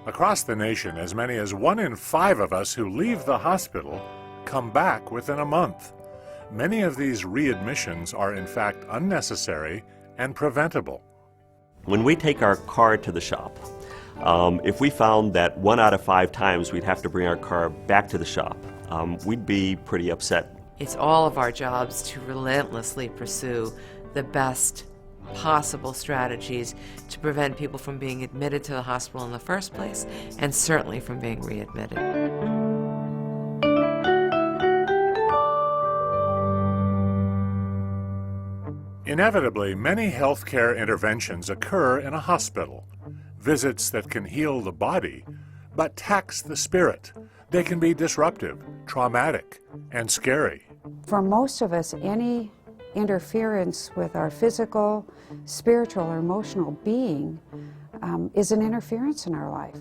Across the nation, as many as 1 in 5 of us who leave the hospital come back within a month. Many of these readmissions are in fact unnecessary and preventable. When we take our car to the shop, if we found that 1 out of 5 times we'd have to bring our car back to the shop, we'd be pretty upset. It's all of our jobs to relentlessly pursue the best possible strategies to prevent people from being admitted to the hospital in the first place, and certainly from being readmitted. Inevitably, many healthcare interventions occur in a hospital. Visits that can heal the body, but tax the spirit. They can be disruptive, traumatic, and scary. For most of us, any interference with our physical, spiritual, or emotional being is an interference in our life.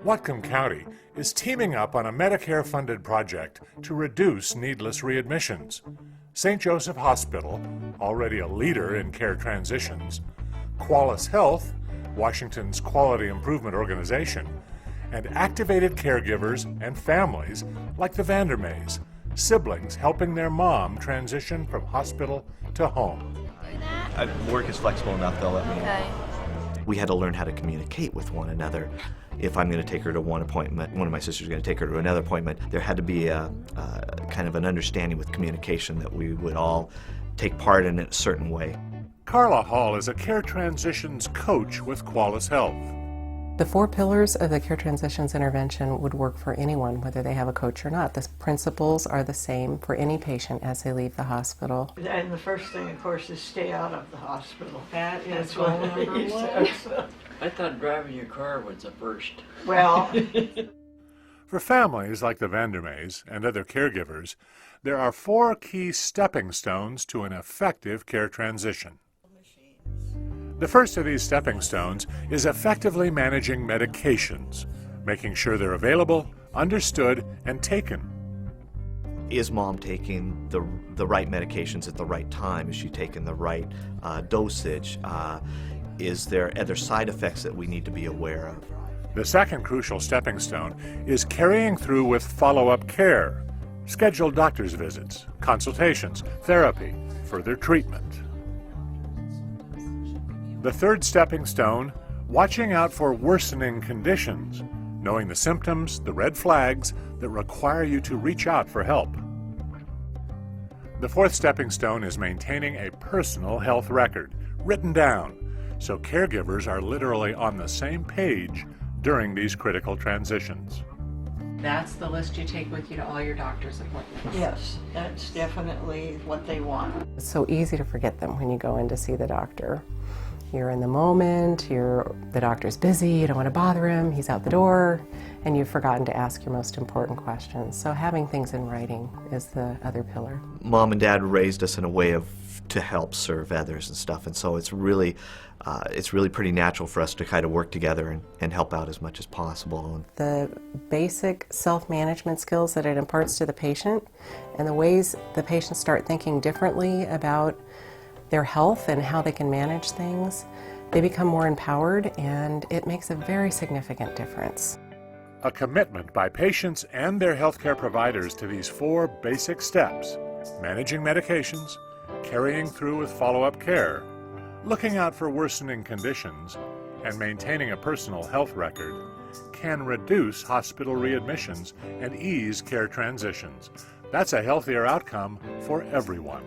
Whatcom County is teaming up on a Medicare-funded project to reduce needless readmissions. St. Joseph Hospital, already a leader in care transitions, Qualis Health, Washington's quality improvement organization, and activated caregivers and families like the Vandermays, siblings helping their mom transition from hospital to home. Work is flexible enough, they'll let me. Okay. We had to learn how to communicate with one another. If I'm going to take her to one appointment, one of my sisters is going to take her to another appointment, there had to be a kind of an understanding with communication that we would all take part in it a certain way. Carla Hall is a care transitions coach with Qualis Health. The 4 pillars of the care transitions intervention would work for anyone, whether they have a coach or not. The principles are the same for any patient as they leave the hospital. And the first thing, of course, is stay out of the hospital. That is That's what number he one. says. I thought driving your car was the first. Well, For families like the Vandermays and other caregivers, there are 4 key stepping stones to an effective care transition. The first of these stepping stones is effectively managing medications, making sure they're available, understood, and taken. Is mom taking the right medications at the right time? Is she taking the right dosage? Is there other side effects that we need to be aware of? The second crucial stepping stone is carrying through with follow-up care, scheduled doctor's visits, consultations, therapy, further treatment. The third stepping stone, watching out for worsening conditions, knowing the symptoms, the red flags that require you to reach out for help. The fourth stepping stone is maintaining a personal health record, written down, so caregivers are literally on the same page during these critical transitions. That's the list you take with you to all your doctor's appointments. yes, that's definitely what they want. It's so easy to forget them when you go in to see the doctor. You're in the moment, the doctor's busy, you don't want to bother him, he's out the door, and you've forgotten to ask your most important questions. So having things in writing is the other pillar. Mom and Dad raised us in a way to help serve others and stuff, and so it's really pretty natural for us to kind of work together and help out as much as possible. The basic self-management skills that it imparts to the patient and the ways the patients start thinking differently about their health and how they can manage things, they become more empowered, and it makes a very significant difference. A commitment by patients and their healthcare providers to these 4 basic steps: managing medications, carrying through with follow-up care, looking out for worsening conditions, and maintaining a personal health record, can reduce hospital readmissions and ease care transitions. That's a healthier outcome for everyone.